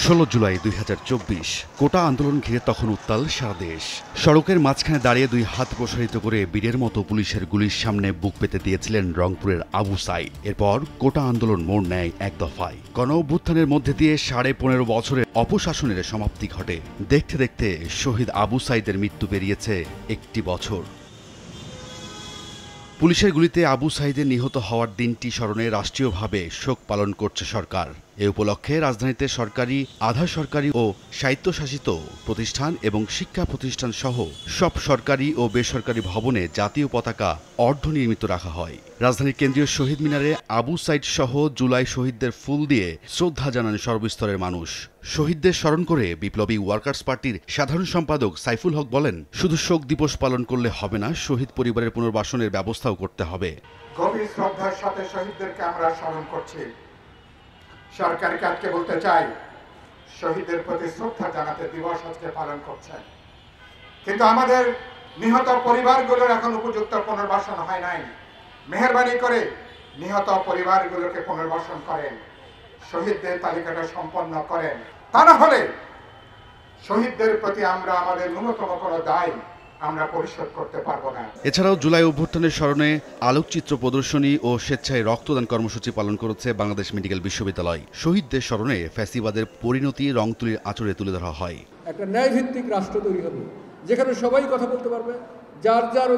16 জুলাই 2024 কোটা আন্দোলন ঘিরে তখন উত্তাল সারা দেশ। সড়কের মাঝখানে দাঁড়িয়ে দুই হাত প্রসারিত করে বীরের মতো পুলিশের গুলির সামনে বুক পেতে দিয়েছিলেন রংপুরের আবু সাইদ। এরপর কোটা আন্দোলন মোড় নেয় এক দফায়। গণ অভ্যুত্থানের মধ্যে দিয়ে 15.5 বছরের অপশাসনের সমাপ্তি ঘটে। দেখতে দেখতে শহীদ আবু সাইদের মৃত্যু পেরিয়েছে 1 বছর। পুলিশের গুলিতে আবু সাইদের নিহত হওয়ার দিনটি স্মরণে রাষ্ট্রীয়ভাবে শোক পালন করছে সরকার। এ উপলক্ষে রাজধানীতে সরকারি, আধা সরকারি ও স্বায়ত্তশাসিত প্রতিষ্ঠান এবং শিক্ষা প্রতিষ্ঠান সহ সব সরকারি ও বেসরকারি ভবনে জাতীয় পতাকা অর্ধনির্মিত রাখা হয়। রাজধানীর কেন্দ্রীয় শহীদ মিনারে আবু সাইদ সহ জুলাই শহীদদের ফুল দিয়ে শ্রদ্ধা জানান সর্বস্তরের মানুষ। শহীদদের স্মরণ করে বিপ্লবী ওয়ার্কার্স পার্টির সাধারণ সম্পাদক সাইফুল হক বলেন, শুধু শোক দিবস পালন করলে হবে না, শহীদ পরিবারের পুনর্বাসনের ব্যবস্থাও করতে হবে। গভীর শ্রদ্ধার সাথে শহীদদেরকে আমরা স্মরণ করছি। সরকারকে আজকে বলতে চাই, শহীদদের প্রতি শ্রদ্ধা জানাতে দিবস আজকে পালন করছেন, কিন্তু আমাদের নিহত পরিবারগুলোর এখন উপযুক্ত পুনর্বাসন হয় নাই। মেহেরবানি করে নিহত পরিবারগুলোকে পুনর্বাসন করেন, শহীদদের তালিকাটা সম্পন্ন করেন। তা না হলে শহীদদের প্রতি আমরা আমাদের ন্যূনতম কোনো দায় আমরা পরিশোধ করতে পারবো না। এছাড়াও জুলাই অভ্যুত্থানের স্মরণে আলোকচিত্র প্রদর্শনী ও স্বেচ্ছায় রক্তদান কর্মসূচি পালন করেছে বাংলাদেশ মেডিকেল বিশ্ববিদ্যালয়। শহীদদের স্মরণে ফ্যাসিবাদের পরিণতি রংতুলির আঁচড়ে তুলে ধরা হয়। একটা ন্যায়ভিত্তিক রাষ্ট্র তৈরি হবে, যেখানে সবাই কথা বলতে পারবে, যার যার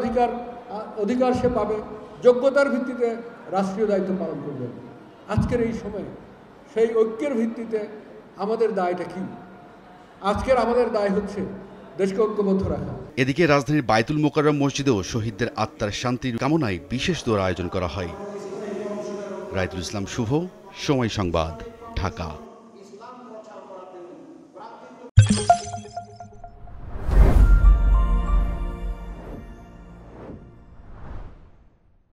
অধিকার সে পাবে, যোগ্যতার ভিত্তিতে রাষ্ট্রীয় দায়িত্ব পালন করবে। আজকের এই সময়ে সেই ঐক্যের ভিত্তিতে আমাদের দায়টা কি? আজকের আমাদের দায় হচ্ছে দেশকে ঐক্যবদ্ধ রাখা। এদিকে রাজধানীর বায়তুল মোকাররম মসজিদেও শহীদদের আত্মার শান্তির কামনায় বিশেষ দোয়ার আয়োজন করা হয়। রাইতুল ইসলাম শুভ, সময় সংবাদ, ঢাকা।